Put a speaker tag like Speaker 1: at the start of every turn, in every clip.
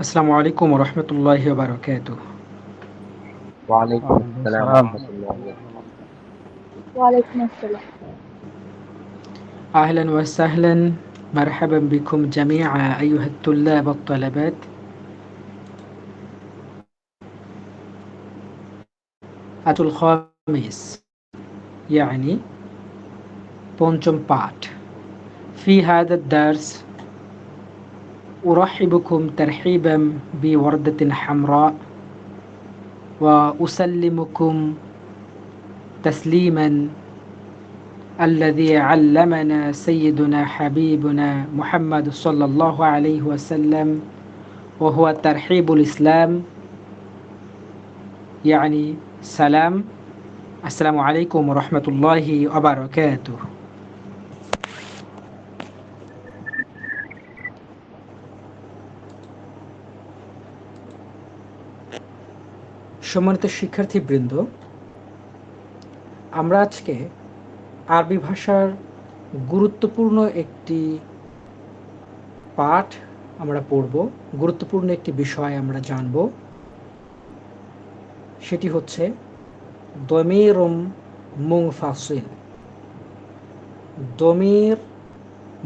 Speaker 1: আসসালামু আলাইকুম রহমতুল্লাহি ওয়া বারাকাতুহু।
Speaker 2: ওয়ালাইকুম
Speaker 3: ওয়ালাইকুম
Speaker 2: আসসালাম
Speaker 3: আসসালাম।
Speaker 2: রহমতুল্লাহ।
Speaker 4: ওয়ালাইকুম আসসালাম।
Speaker 1: আহলান ওয়া সাহলান, মারহাবান বিকুম জামিআ আইয়ুহাত তুল্লাব ওয়াত তালাবাত। আতুল খামিস يعني পঞ্চম পাঠ। في هذا الدرس أرحبكم ترحيبا بوردة حمراء وأسلمكم تسليما الذي علمنا سيدنا حبيبنا محمد صلى الله عليه وسلم، وهو ترحيب الإسلام يعني সালাম। আসসালামু আলাইকুম রহমতুল্লাহি ওয়া বারাকাতুহু। সম্মানিত শিক্ষার্থীবৃন্দ, আমরা আজকে আরবি ভাষার গুরুত্বপূর্ণ একটি পাঠ আমরা পড়ব, গুরুত্বপূর্ণ একটি বিষয় আমরা জানব। সেটি হচ্ছে দমিরুম মুনফাসিল। দমির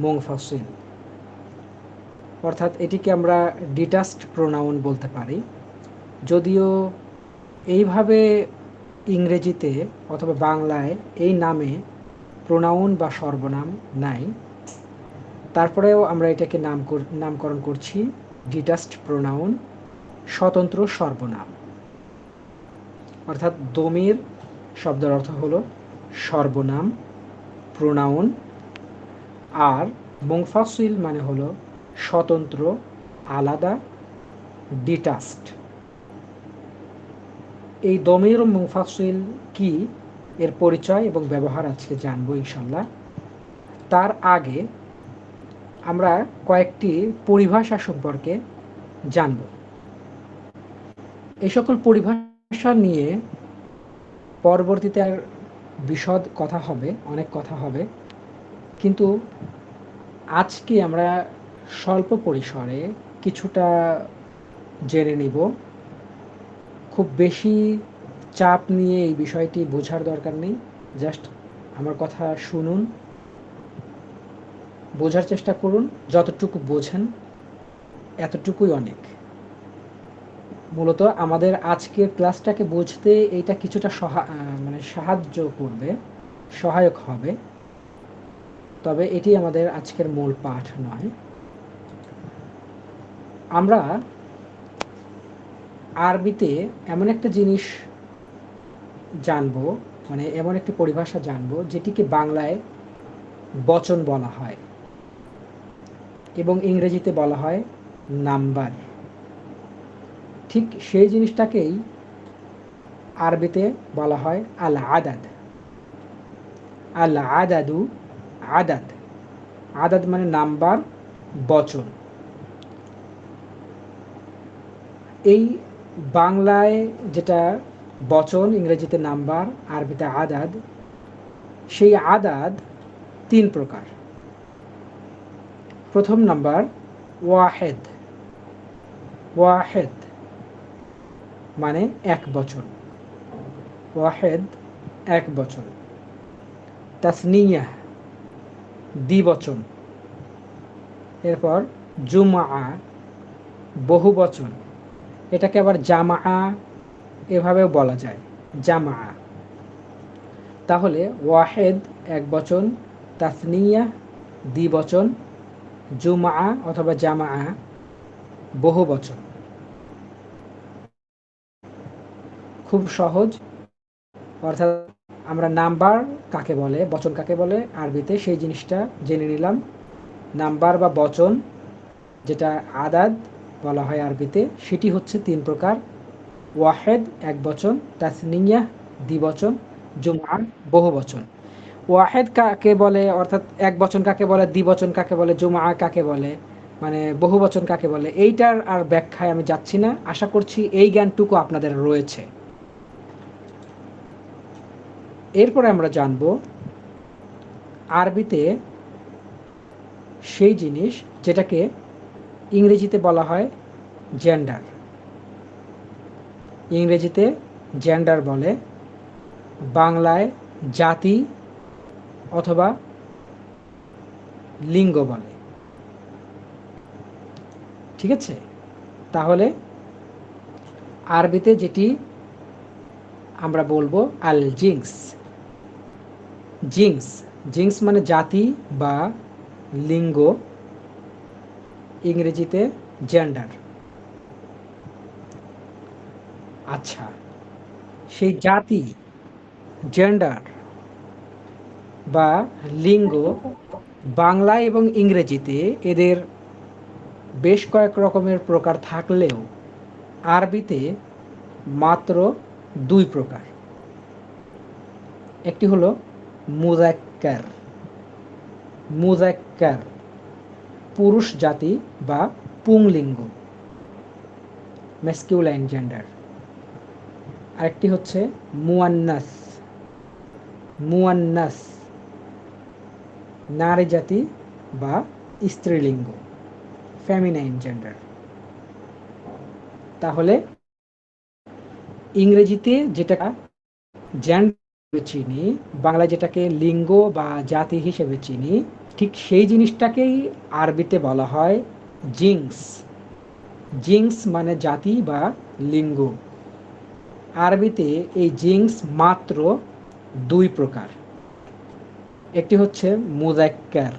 Speaker 1: মুনফাসিল অর্থাৎ এটিকে আমরা ডিটাচড প্রোনাউন বলতে পারি। যদিও এইভাবে ইংরেজিতে অথবা বাংলায় এই নামে প্রোনাউন বা সর্বনাম নাই, তারপরেও আমরা এটাকে নামকরণ করছি ডিটাচড প্রোনাউন, স্বতন্ত্র সর্বনাম। অর্থাৎ দমির শব্দের অর্থ হলো সর্বনাম, প্রোনাউন, আর মুনফাসিল মানে হলো স্বতন্ত্র, আলাদা, ডিটাচড। এই দমির ও মুনফাসিল কি, এর পরিচয় এবং ব্যবহার আজকে জানবো ইনশাল্লাহ। তার আগে আমরা কয়েকটি পরিভাষা সম্পর্কে জানব। এই সকল পরিভাষা নিয়ে পরবর্তীতে আর বিশদ কথা হবে, অনেক কথা হবে, কিন্তু আজকে আমরা স্বল্প পরিসরে কিছুটা জেনে নিব। খুব বেশি চাপ নিয়ে এই বিষয়টি বোঝার দরকার নেই, জাস্ট আমার কথা শুনুন, বোঝার চেষ্টা করুন। যতটুকু বোঝেন এতটুকুই অনেক। মূলত আমাদের আজকের ক্লাসটাকে বুঝতে এইটা কিছুটা সাহায্য করবে, সহায়ক হবে, তবে এটি আমাদের আজকের মূল পাঠ নয়। আমরা আরবিতে এমন একটা জিনিস জানবো, মানে এমন একটি পরিভাষা জানবো যেটিকে বাংলায় বচন বলা হয় এবং ইংরেজিতে বলা হয় নাম্বার। ঠিক সেই জিনিসটাকেই আরবিতে বলা হয় আল আদাদ। আল আদাদু, আদাদ, আদাদ মানে নাম্বার, বচন। এই বাংলায় যেটা বচন, ইংরেজিতে নাম্বার, আরবিতে আদাদ, সেই আদাদ তিন প্রকার। প্রথম নাম্বার ওয়াহেদ। ওয়াহেদ মানে এক বচন, ওয়াহেদ এক বচন। তাসনিয়া দ্বিবচন। এরপর জুমআ বহু বচন। এটাকে আবার জামআ এভাবেও বলা যায়, জামআ। তাহলে ওয়াহেদ এক বচন, তাসনিয়া দ্বিবচন, জুমআ অথবা জামআ বহু বচন। খুব সহজ। অর্থাৎ আমরা নাম্বার কাকে বলে, বচন কাকে বলে আরবিতে, সেই জিনিসটা জেনে নিলাম। নাম্বার বা বচন যেটা আদাদ বলা হয় আরবিতে, সেটি হচ্ছে তিন প্রকার: ওয়াহেদ এক বচন, তাসনিয়া দ্বিবচন, জুমআ বহু বচন। ওয়াহেদ কাকে বলে, অর্থাৎ এক বচন কাকে বলে, দ্বিবচন কাকে বলে, জুমআ কাকে বলে, মানে বহু বচন কাকে বলে, এইটার আর ব্যাখ্যায় আমি যাচ্ছি না। আশা করছি এই জ্ঞানটুকু আপনাদের রয়েছে। এরপরে আমরা জানব আরবিতে সেই জিনিস যেটাকে ইংরেজিতে বলা হয় জেন্ডার। ইংরেজিতে জেন্ডার বলে, বাংলায় জাতি অথবা লিঙ্গ বলে। ঠিক আছে, তাহলে আরবিতে যেটি আমরা বলবো আল জিন্স। জিন্স, জিন্স মানে জাতি বা লিঙ্গ, ইংরেজিতে জেন্ডার। আচ্ছা, সেই জাতি, জেন্ডার বা লিঙ্গ বাংলা এবং ইংরেজিতে এদের বেশ কয়েক রকমের প্রকার থাকলেও আরবিতে মাত্র 2 প্রকার। একটি হলো মুযাক্কার। মুযাক্কার পুরুষ জাতি বা পুংলিঙ্গ, ম্যাসকিউলাইন জেন্ডার। আরেকটি হচ্ছে মুয়ান্নাস। মুয়ান্নাস নারী জাতি বা স্ত্রীলিঙ্গ, ফেমিনাইন জেন্ডার। তাহলে ইংরেজিতে যেটা জেন্ডার চিনি, বাংলায় যেটাকে লিঙ্গ বা জাতি হিসেবে চিনি, ঠিক সেই জিনিসটাকেই আরবিতে বলা হয় জিন্স। জিন্স মানে জাতি বা লিঙ্গ। আরবিতে এই জিন্স মাত্র 2 প্রকার। একটি হচ্ছে মুযাক্কার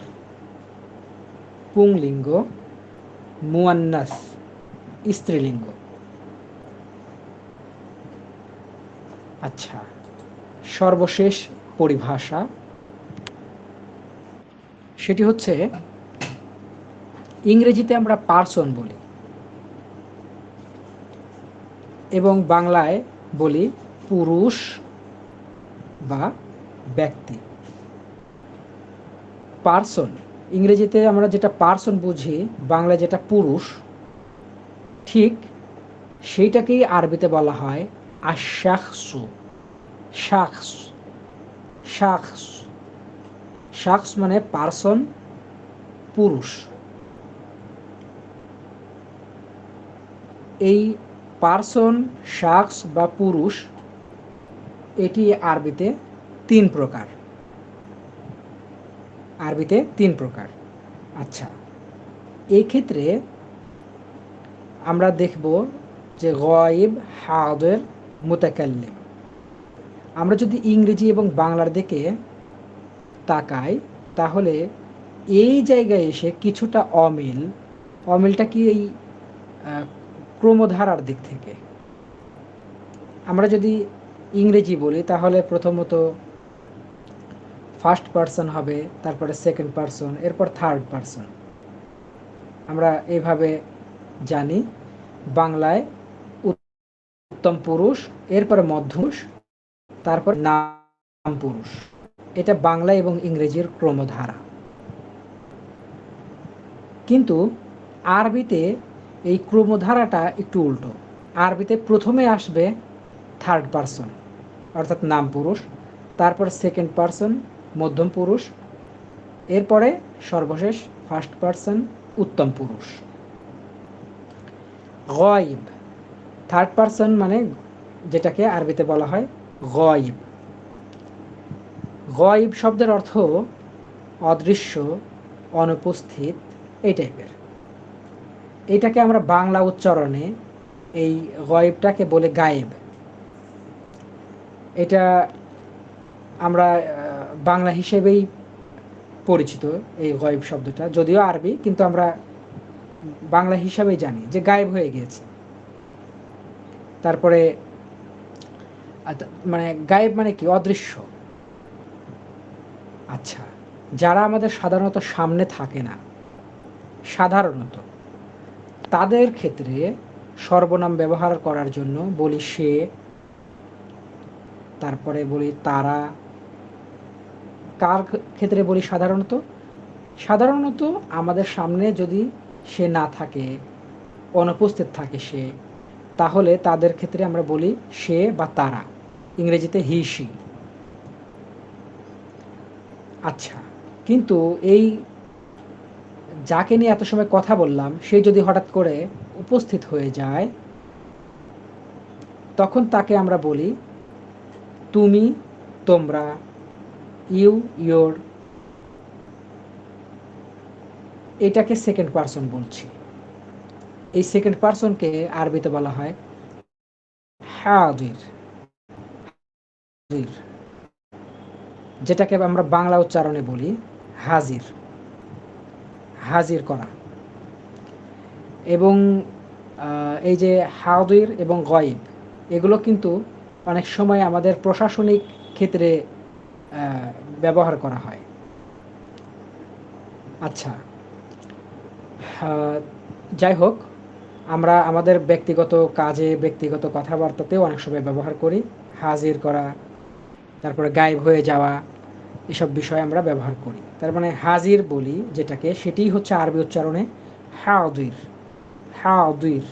Speaker 1: পুংলিঙ্গ, মুয়ান্নাস স্ত্রীলিঙ্গ। আচ্ছা, সর্বশেষ পরিভাষা, সেটি হচ্ছে ইংরেজিতে আমরা পারসন বলি এবং বাংলায় বলি পুরুষ বা ব্যক্তি। পারসন, ইংরেজিতে আমরা যেটা পারসন বুঝি, বাংলায় যেটা পুরুষ, ঠিক সেইটাকেই আরবিতে বলা হয় আশ-শাখসু। শাখস, শাখস, শাখস মানে পারসন, পুরুষ। এই পারসন, শাখস বা পুরুষ, এটি আরবিতে 3 প্রকার। আরবিতে 3 প্রকার। আচ্ছা, এই ক্ষেত্রে আমরা দেখব যে গায়েব, হাদির, মুতাকাল্লিম। আমরা যদি ইংরেজি এবং বাংলার দিকে তাকাই, তাহলে এই জায়গায় এসে কিছুটা অমিল। অমিলটা কি এই ক্রমধারার দিক থেকে। আমরা যদি ইংরেজি বলি তাহলে প্রথমত ফার্স্ট পারসন হবে, তারপরে সেকেন্ড পারসন, এরপর থার্ড পারসন। আমরা এইভাবে জানি। বাংলায় উত্তম পুরুষ, এরপরে মধ্যম পুরুষ, তারপর নাম পুরুষ। এটা বাংলা এবং ইংরেজির ক্রমধারা। কিন্তু আরবিতে এই ক্রমধারাটা একটু উল্টো। আরবিতে প্রথমে আসবে থার্ড পারসন অর্থাৎ নাম পুরুষ, তারপর সেকেন্ড পারসন মধ্যম পুরুষ, এরপরে সর্বশেষ ফার্স্ট পারসন উত্তম পুরুষ। গায়েব, থার্ড পারসন মানে যেটাকে আরবিতে বলা হয় গায়েব। গায়েব শব্দের অর্থ অদৃশ্য, অনুপস্থিত, এই টাইপের। এটাকে আমরা বাংলা উচ্চারণে এই গায়েবটাকে বলে গায়েব। এটা আমরা বাংলা হিসেবেই পরিচিত এই গায়েব শব্দটা, যদিও আরবি, কিন্তু আমরা বাংলা হিসাবেই জানি যে গায়েব হয়ে গিয়েছে। তারপরে মানে গায়েব মানে কি? অদৃশ্য। আচ্ছা, যারা আমাদের সাধারণত সামনে থাকে না, সাধারণত তাদের ক্ষেত্রে সর্বনাম ব্যবহার করার জন্য বলি সে, তারপরে বলি তারা। কার ক্ষেত্রে বলি সাধারণত? সাধারণত আমাদের সামনে যদি সে না থাকে, অনুপস্থিত থাকে সে, তাহলে তাদের ক্ষেত্রে আমরা বলি সে বা তারা, ইংরেজিতে হি সি। আচ্ছা, কিন্তু এই যাকে নিয়ে এত সময় কথা বললাম, সে যদি হঠাৎ করে উপস্থিত হয়ে যায় তখন তাকে আমরা বলি তুমি, তোমরা, ইউ, ইয়োর। এটাকে সেকেন্ড পারসন বলছি। এই সেকেন্ড পারসনকে আরবিতে বলা হয় হাজির, যেটাকে আমরা বাংলা উচ্চারণে বলি হাজির, হাজির করা। এবং এই যে হাজির এবং গয়েব, এগুলো কিন্তু অনেক সময় আমাদের প্রশাসনিক ক্ষেত্রে ব্যবহার করা হয়। আচ্ছা, যাই হোক, আমরা আমাদের ব্যক্তিগত কাজে, ব্যক্তিগত কথাবার্তাতেও অনেক সময় ব্যবহার করি হাজির করা, তারপরে গায়েব হয়ে যাওয়া, এসব বিষয় আমরা ব্যবহার করি। তার মানে হাজির বলি যেটাকে, সেটি হচ্ছে আরবি উচ্চারণে হাজির, হাজির।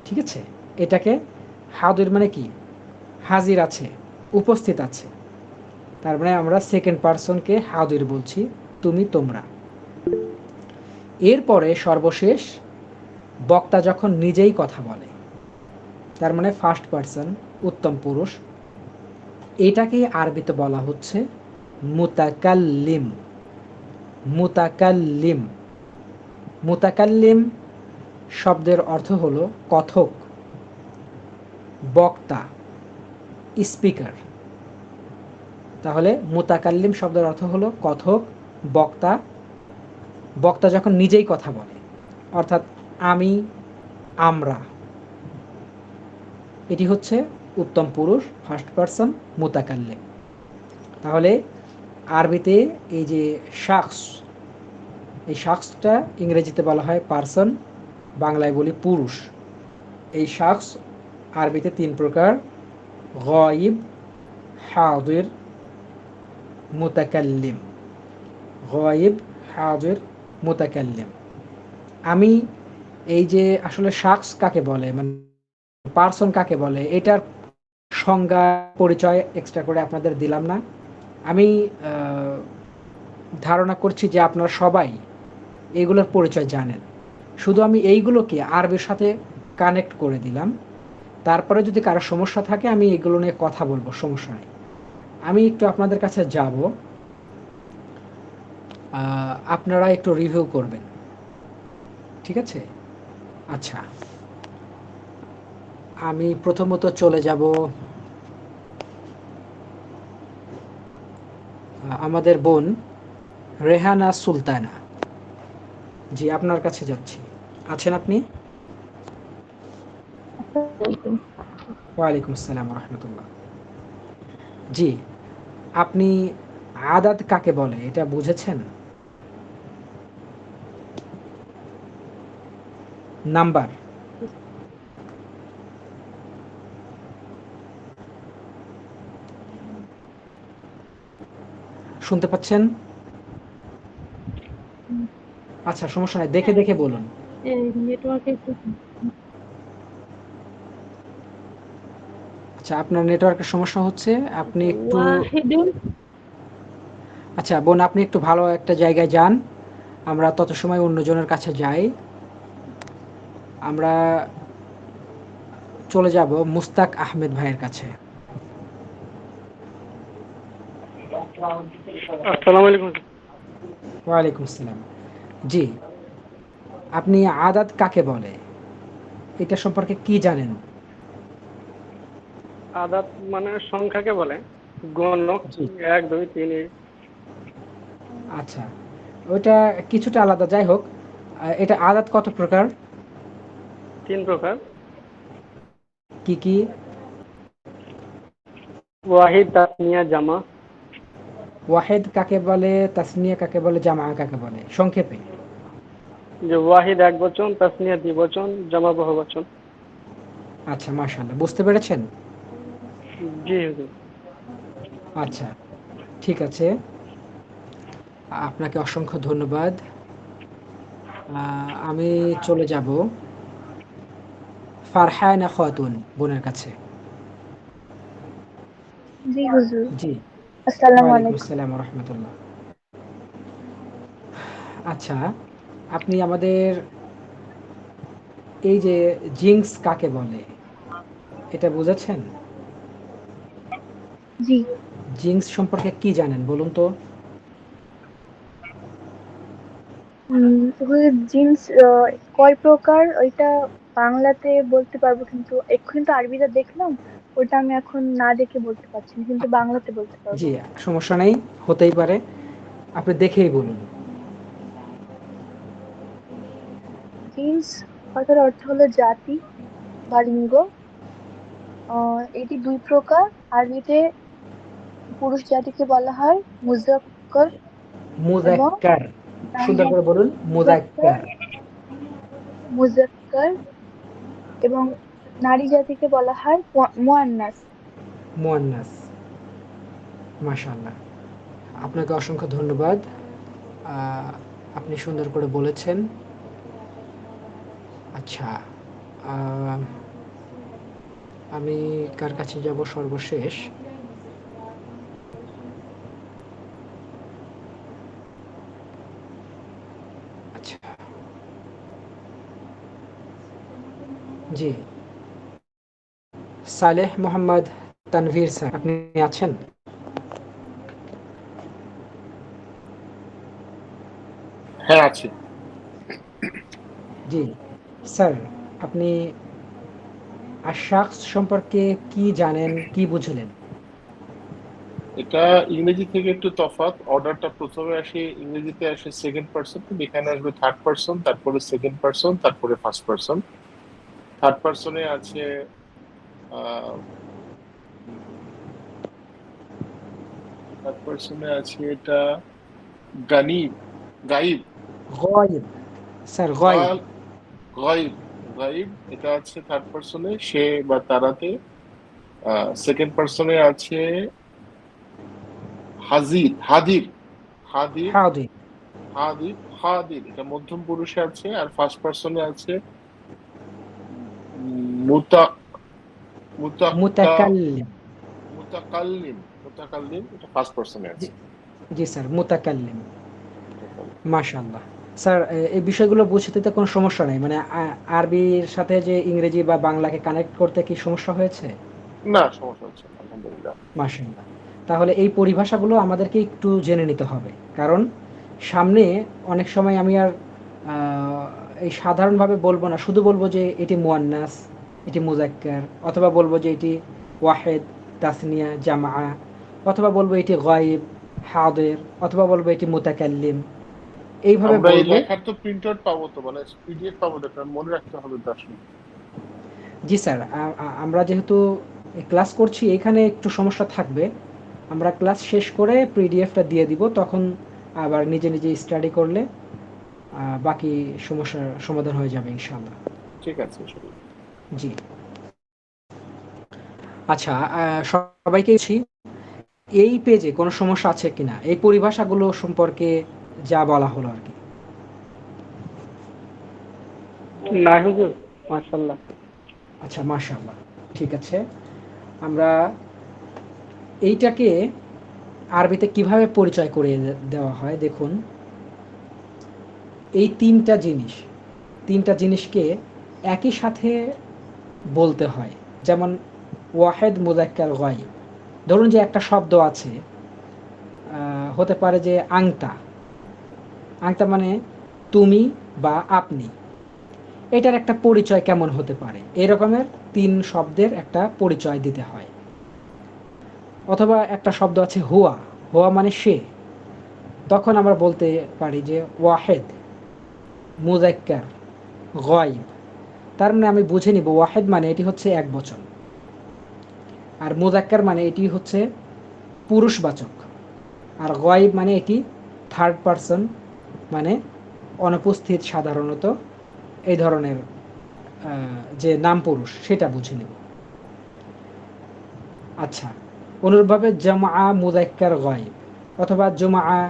Speaker 1: ঠিক আছে, এটাকে হাজির মানে কি, হাজির আছে, উপস্থিত আছে। তার মানে আমরা সেকেন্ড পারসনকে হাজির বলছি, তুমি, তোমরা। এরপরে সর্বশেষ বক্তা যখন নিজেই কথা বলে, তার মানে ফার্স্ট পারসন, উত্তম পুরুষ, এটাকে আরবিতে বলা হচ্ছে মুতাকাল্লিম। মুতাকাল্লিম, মুতাকাল্লিম শব্দের অর্থ হলো কথক, বক্তা, স্পিকার। তাহলে মুতাকাল্লিম শব্দের অর্থ হলো কথক, বক্তা। বক্তা যখন নিজেই কথা বলে, অর্থাৎ আমি, আমরা, এটি হচ্ছে উত্তম পুরুষ, ফার্স্ট পারসন, মুতাকাল্লিম। তাহলে আরবিতে এই যে শাখস, এই শাখসটা ইংরেজিতে বলা হয় পারসন, বাংলায় বলি পুরুষ। এই শাখস আরবিতে তিন প্রকার: গায়ব, হাজির, মুতাকাল্লিম। গায়ব, হাজির, মুতাকাল্লিম। আমি এই যে আসলে শাখস কাকে বলে, মানে পারসন কাকে বলে, এটার সংজ্ঞা, পরিচয় এক্সট্রা করে আপনাদের দিলাম না। আমি ধারণা করছি যে আপনারা সবাই এগুলোর পরিচয় জানেন। শুধু আমি এইগুলোকে আরবির সাথে কানেক্ট করে দিলাম। তারপরে যদি কারো সমস্যা থাকে আমি এগুলো নিয়ে কথা বলবো, সমস্যা নেই। আমি একটু আপনাদের কাছে যাব, আপনারা একটু রিভিউ করবেন, ঠিক আছে? আচ্ছা, আমি প্রথমত চলে যাব আমাদের বোন রেহানা সুলতানা। জি, আপনার কাছে যাচ্ছি। আছেন আপনি? ওয়ালাইকুম আসসালাম রহমতুল্লাহ। জি, আপনি আদাদ কাকে বলে এটা বুঝেছেন? নাম্বার। শুনতে পাচ্ছেন? আচ্ছা, সমস্যা নাই, দেখে দেখে বলুন।
Speaker 4: নেটওয়ার্কে একটু
Speaker 1: আচ্ছা, আপনার নেটওয়ার্কের সমস্যা হচ্ছে, আপনি একটু,
Speaker 4: ওয়াহিদুল।
Speaker 1: আচ্ছা বোন, আপনি একটু ভালো একটা জায়গায় যান, আমরা তত সময় অন্যজনের কাছে যাই। আমরা চলে যাব মুস্তাক আহমেদ ভাইয়ের কাছে।
Speaker 3: আসসালামু আলাইকুম।
Speaker 1: ওয়ালাইকুম আসসালাম। জি, আপনি আদাদ কাকে বলে এটা সম্পর্কে কি জানেন?
Speaker 3: আদাত মানে সংখ্যাকে বলে, গণক,
Speaker 1: জি,
Speaker 3: 1 2 3 এই
Speaker 1: আচ্ছা, ওইটা কিছুটা আলাদা, যাই হোক। এটা আদাদ কত প্রকার,
Speaker 3: 3 প্রকার:
Speaker 1: কি কি?
Speaker 3: ওয়াহিদ, তাসনিয়া, জামা।
Speaker 1: ওয়াহেদ কাকে বলে, তাসনিয়া কাকে বলে, জামা কাকে বলে, সংক্ষেপে?
Speaker 3: যে ওয়াহিদ একবচন, তাসনিয়া দ্বিবচন, জামা বহুবচন।
Speaker 1: আচ্ছা, মাশাআল্লাহ, বুঝতে পেরেছেন?
Speaker 3: জি হুজুর।
Speaker 1: আচ্ছা, ঠিক আছে, আপনাকে অসংখ্য ধন্যবাদ। আমি চলে যাব ফারহানা খাতুন বোনের কাছে।
Speaker 4: জি হুজুর।
Speaker 1: জি,
Speaker 4: আসসালামু
Speaker 1: ওয়ালাইকুম
Speaker 4: আলাইকুম।
Speaker 1: আসসালাম রহমতুল্লাহ। আচ্ছা, আপনি আমাদের এই যে জিন্স কাকে বলে এটা বুঝেছেন?
Speaker 4: জি।
Speaker 1: জিন্স সম্পর্কে কি জানেন বলুন তো?
Speaker 4: ওগুলো জিন্স কয় প্রকার ওইটা বাংলাতে বলতে পারবো, কিন্তু এক্ষুনি তো আরবিটা দেখলাম, ওটা আমি এখন না দেখে বলতে পারছি না, কিন্তু বাংলাতে বলতে পারবো।
Speaker 1: জি, সমস্যা নেই, হতেই পারে। আপনি দেখেই বলুন।
Speaker 4: জিন্স কথার অর্থ হলো জাতি বা লিঙ্গ। এটি দুই প্রকার। আরবিতে পুরুষ জাতিকে বলা হয় মুজাক্কার এবং
Speaker 1: মুযাক্কার।
Speaker 4: নারী
Speaker 1: সুন্দর করে
Speaker 4: জাতি
Speaker 1: বলুন,
Speaker 4: মুজাক্কার
Speaker 1: মুযাক্কার।
Speaker 4: মুজাক্কার এবং নারী জাতিকে বলা হয় মুয়ান্নাস।
Speaker 1: মুয়ান্নাস। মাশাআল্লাহ। আপনাকে অসংখ্য ধন্যবাদ। আপনি সুন্দর করে বলেছেন। আচ্ছা, আ আমি কার কাছে যাব সর্বশেষ? আচ্ছা, জি। সালেহ মোহাম্মদ তানভীর স্যার, আপনি আছেন?
Speaker 2: হ্যাঁ, আছে।
Speaker 1: জি। স্যার, আপনি আশ-শাখস সম্পর্কে কি জানেন, কি বুঝলেন?
Speaker 5: এটা ইংরেজি থেকে একটু তফাৎ। অর্ডারটা প্রথমে আসে, ইংরেজিতে আসে সেকেন্ড পারসন, কিন্তু এখানে আসবে থার্ড পারসন, তারপরে সেকেন্ড পারসন, তারপরে ফার্স্ট পারসন। থার্ড পারসনে আছে আহ থার্ড পারসনে আছে এটা গানিব, গাইব,
Speaker 1: গায়েব। স্যার, গায়েব।
Speaker 5: গাল, গাইব, গাইব। এটা আছে থার্ড পারসনে, সে বা তারাতে। সেকেন্ড পারসনে আছে হাজির, হাদির, হাদির,
Speaker 1: হাউদি।
Speaker 5: হাদির, হাদির, এটা মধ্যম পুরুষে আছে। আর ফার্স্ট পারসনে আছে মুতা মুতাক্কা
Speaker 1: মুতাকাল্লিম।
Speaker 5: মুতাকাল্লিম, মুতাকাল্লিম, এটা ফার্স্ট পারসনে
Speaker 1: জি,
Speaker 5: আছে।
Speaker 1: জি স্যার, মুতাকাল্লিম।
Speaker 5: মুতাকাল্লিম।
Speaker 1: মাশাআল্লাহ। স্যার, এই বিষয়গুলো বুঝতে তো কোনো সমস্যা নাই। মানে আরবির সাথে যে ইংরেজি বা বাংলাকে কানেক্ট করতে কি সমস্যা হয়েছে?
Speaker 5: না, সমস্যা হচ্ছে না, আলহামদুলিল্লাহ।
Speaker 1: মাশাআল্লাহ। তাহলে এই পরিভাষাগুলো আমাদেরকে একটু জেনে নিতে হবে। কারণ সামনে অনেক সময় আমি আর আ এই সাধারণভাবে বলব না। শুধু বলব যে এটি মুয়ান্নাস, এটি মুযাক্কার, অথবা বলব যে এটি ওয়াহেদ, তাসনিয়া, জামআ, অথবা বলব এটি গায়েব, হাদির, অথবা বলব এটি মুতাকাল্লিম। এইভাবে
Speaker 5: আমরা এই
Speaker 1: বলব।
Speaker 5: লেখার তো প্রিন্ট আউট পাবো, তো মানে পিডিএফ পাবো, তো এটা মনে রাখতে হবে তো আসলে।
Speaker 1: জি স্যার, আমরা যেহেতু ক্লাস করছি এখানে একটু সমস্যা থাকবে। আমরা ক্লাস শেষ করে পিডিএফটা দিয়ে দিব, তখন আবার নিজে নিজে স্টাডি করলে বাকি সমস্যার সমাধান হয়ে যাবে ইনশাআল্লাহ।
Speaker 5: ঠিক আছে, ইনশাআল্লাহ।
Speaker 1: জি। আচ্ছা, সবাইকে বলছি, এই পেজে কোনো সমস্যা আছে কিনা এই পরিভাষাগুলো সম্পর্কে যা বলা হলো আর কি?
Speaker 3: না হুজুর, মাশাআল্লাহ।
Speaker 1: আচ্ছা, মাশাআল্লাহ। ঠিক আছে। আমরা এইটাকে আরবিতে কিভাবে পরিচয় করিয়ে দেওয়া হয় দেখুন। এই তিনটা জিনিসকে একই সাথে বলতে হয়। যেমন ওয়াহেদ, মুযাক্কার, গায়ব। ধরুন যে একটা শব্দ আছে, হতে পারে যে আংতা। আংতা মানে তুমি বা আপনি। এটার একটা পরিচয় কেমন হতে পারে? এই রকমের ৩ শব্দের একটা পরিচয় দিতে হয়। অথবা একটা শব্দ আছে হুয়া, হুয়া মানে সে। তখন আমরা বলতে পারি যে ওয়াহেদ, মুযাক্কার, গায়ব। তার মানে আমি বুঝে নিব ওয়াহেদ মানে এটি হচ্ছে একবচন। আর মুযাক্কার মানে এটি হচ্ছে পুরুষবাচক। আর গায়ব মানে এটি থার্ড পারসন, মানে অনুপস্থিত সাধারণত, এই ধরনের যে নাম পুরুষ সেটা বুঝে নেব। আচ্ছা, অনুরূপভাবে জামআ মুযাক্কার গায়ব অথবা জামআ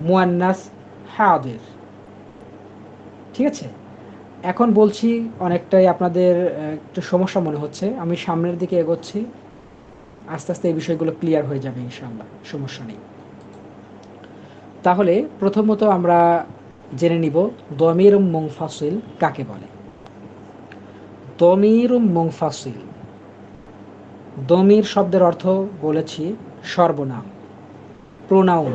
Speaker 1: মুয়ান্নাস হাদির। ঠিক আছে? এখন বলছি, অনেকটাই আপনাদের একটু সমস্যা মনে হচ্ছে। আমি সামনের দিকে এগোচ্ছি। আস্তে আস্তে এই বিষয়গুলো ক্লিয়ার হয়ে যাবে ইনশাআল্লাহ। সমস্যা নেই। তাহলে প্রথমত আমরা জেনে নিব দমির মুনফাসিল কাকে বলে। দমিরুম মুনফাসিল। দমির শব্দের অর্থ বলেছি সর্বনাম, প্রোনাউন।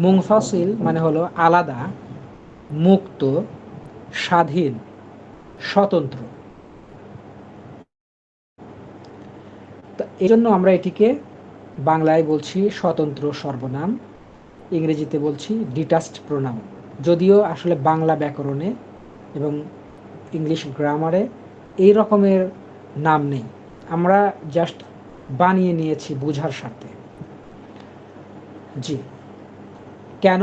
Speaker 1: মুনফাসিল মানে হলো আলাদা, মুক্ত, স্বাধীন, স্বতন্ত্র। তো এই জন্য আমরা এটিকে বাংলায় বলছি স্বতন্ত্র সর্বনাম, ইংরেজিতে বলছি ডিটাচড প্রোনাউন। যদিও আসলে বাংলা ব্যাকরণে এবং ইংলিশ গ্রামারে এই রকমের নাম নেই, আমরা জাস্ট বানিয়ে নিয়েছি বোঝার স্বার্থে। জি, কেন?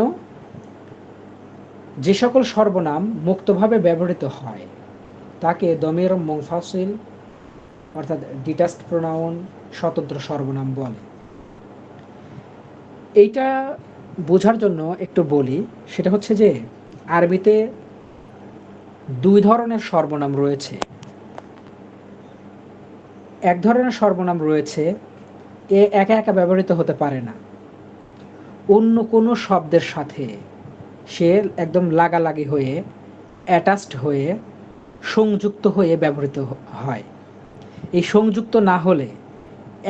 Speaker 1: যে সকল সর্বনাম মুক্তভাবে ব্যবহৃত হয় তাকে দমির মুনফাসিল অর্থাৎ ডিটাচড প্রোনাউন, স্বতন্ত্র সর্বনাম বলে। এইটা বোঝার জন্য একটু বলি, সেটা হচ্ছে যে আরবিতে দুই ধরনের সর্বনাম রয়েছে। এক ধরনের সর্বনাম রয়েছে এ একা একা ব্যবহৃত হতে পারে না, অন্য কোনো শব্দের সাথে সে একদম লাগালাগি হয়ে, অ্যাটাচড হয়ে, সংযুক্ত হয়ে ব্যবহৃত হয়। এই সংযুক্ত না হলে,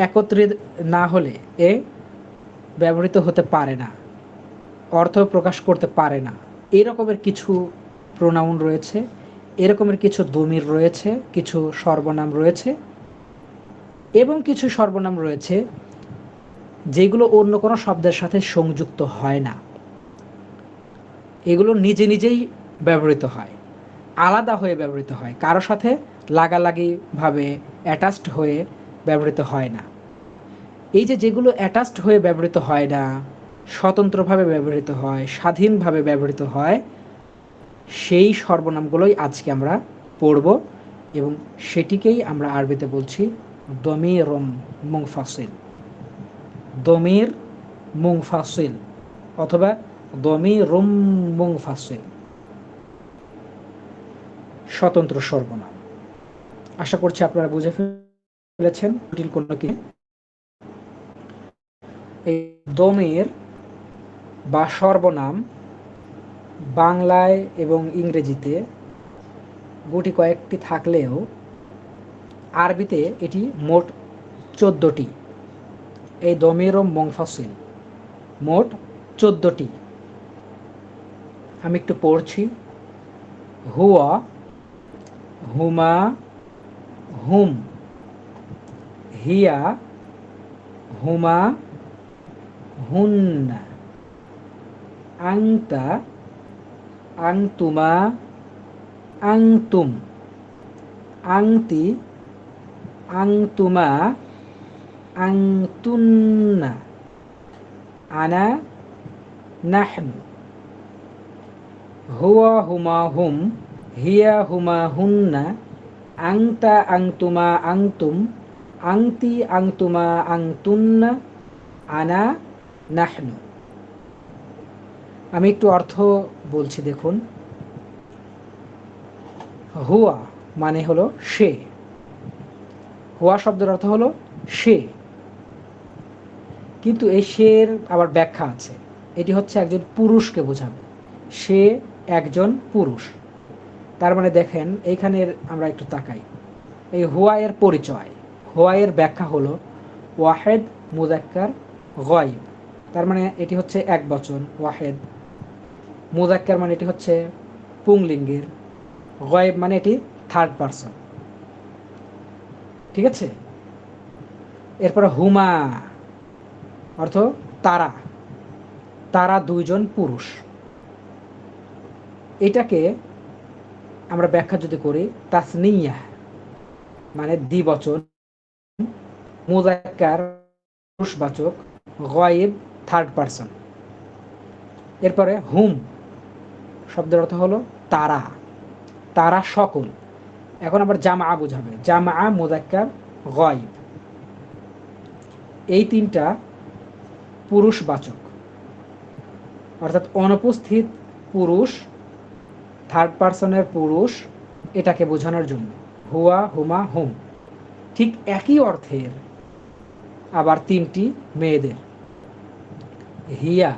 Speaker 1: একত্রিত না হলে এ ব্যবহৃত হতে পারে না, অর্থ প্রকাশ করতে পারে না। এরকমের কিছু প্রোনাউন রয়েছে, এরকমের কিছু দমির রয়েছে, কিছু সর্বনাম রয়েছে, এবং কিছু সর্বনাম রয়েছে যেগুলো অন্য কোনো শব্দের সাথে সংযুক্ত হয় না। এগুলো নিজে নিজেই ব্যবহৃত হয়, আলাদা হয়ে ব্যবহৃত হয়, কারো সাথে লাগালাগিভাবে অ্যাটাচড হয়ে ব্যবহৃত হয় না। এই যে যেগুলো অ্যাটাচড হয়ে ব্যবহৃত হয় না, স্বতন্ত্রভাবে ব্যবহৃত হয়, স্বাধীনভাবে ব্যবহৃত হয়, সেই সর্বনামগুলোই আজকে আমরা পড়ব, এবং সেটিকেই আমরা আরবিতে বলছি দমিরুম মুনফাসিল। দমির মুনফাসিল অথবা দমিরুম মুনফাসিল, স্বতন্ত্র সর্বনাম। আশা করছি আপনারা বুঝে ফেলেছেন জটিল কোনো কি। এই দমির বা সর্বনাম বাংলায় এবং ইংরেজিতে গুটি কয়েকটি থাকলেও আরবিতে এটি মোট 14টি। এই দমির ও মুনফাসিল মোট 14টি। আমি একটু পড়ছি। হুয়া, হুমা, হুম, হিয়া, হুমা, হুন্না, আংতা, আংতুমা, আংতুম, আংতি, আংতুমা, আংতুন্না, আনা, নাহনু। হুয়া, হুমা, হুম, হিয়া, হুমা, হুন্না, আংতা, আংতুমা, আংতুম, আংতি, আংতুমা, আংতুন্না, আনা, নাহনু। আমি একটু অর্থ বলছি, দেখুন। হুয়া মানে হলো সে। হুয়া শব্দের অর্থ হলো সে, কিন্তু এই সের আবার ব্যাখ্যা আছে। এটি হচ্ছে একজন পুরুষকে বোঝাবে, সে একজন পুরুষ। তার মানে দেখেন এইখানের আমরা একটু তাকাই, এই হুয়া এর পরিচয়, হুয়া এর ব্যাখ্যা হলো ওয়াহেদ মুযাক্কার গায়ব। তার মানে এটি হচ্ছে এক বচন, ওয়াহেদ। মুযাক্কার মানে এটি হচ্ছে পুংলিঙ্গের, গায়ব মানে এটি থার্ড পারসন। ঠিক আছে? এরপরে হুমা অর্থ তারা, তারা দুইজন পুরুষ। এটাকে আমরা ব্যাখ্যা যদি করি, তাসনিয়া মানে দ্বিবচন, মুযাক্কার পুরুষবাচক, গায়ব থার্ড পারসন। এরপরে হুম শব্দের অর্থ হলো তারা, তারা সকল। এখন আবার জামা বোঝাবে, জামা মুযাক্কার গায়ব। এই তিনটা পুরুষবাচক, অর্থাৎ অনুপস্থিত পুরুষ, থার্ড পারসনের পুরুষ, এটাকে বোঝানোর জন্য হুয়া, হুমা, হুম। ঠিক একই অর্থের আবার তিনটি মেয়েদের। হিয়া,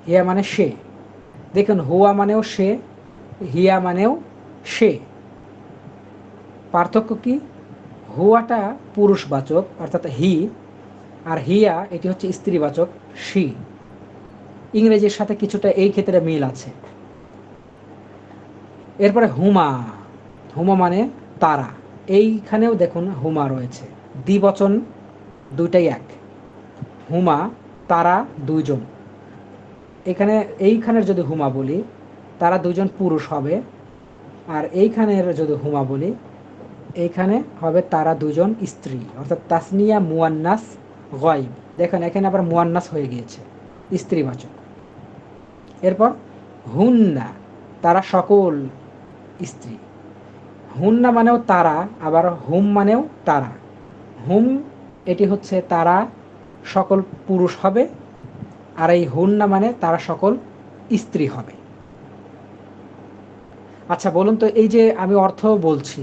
Speaker 1: হিয়া মানে সে। দেখুন হুয়া মানেও সে, হিয়া মানেও সে। পার্থক্য কি? হুয়াটা পুরুষবাচক অর্থাৎ হি, আর হিয়া এটি হচ্ছে স্ত্রীবাচক শি। ইংরেজির সাথে কিছুটা এই ক্ষেত্রে মিল আছে। এরপরে হুমা, হুমা মানে তারা। এইখানেও দেখুন হুমা রয়েছে, দ্বিবচন দুইটাই এক। হুমা তারা দুইজন। এখানে এইখানের যদি হুমা বলি তারা দুজন পুরুষ হবে, আর এইখানের যদি হুমা বলি এইখানে হবে তারা দুজন স্ত্রী, অর্থাৎ তাসনিয়া মুয়ান্নাস গয়ব। দেখেন এখানে আবার মুয়ান্নাস হয়ে গিয়েছে, স্ত্রীবাচক। এরপর হুন্না, তারা সকল স্ত্রী। হুন্না মানেও তারা, আবার হুম মানেও তারা। হুম এটি হচ্ছে তারা সকল পুরুষ হবে, আর এই হুন্না মানে তারা সকল স্ত্রী হবে। আচ্ছা বলুন তো, এই যে আমি অর্থ বলছি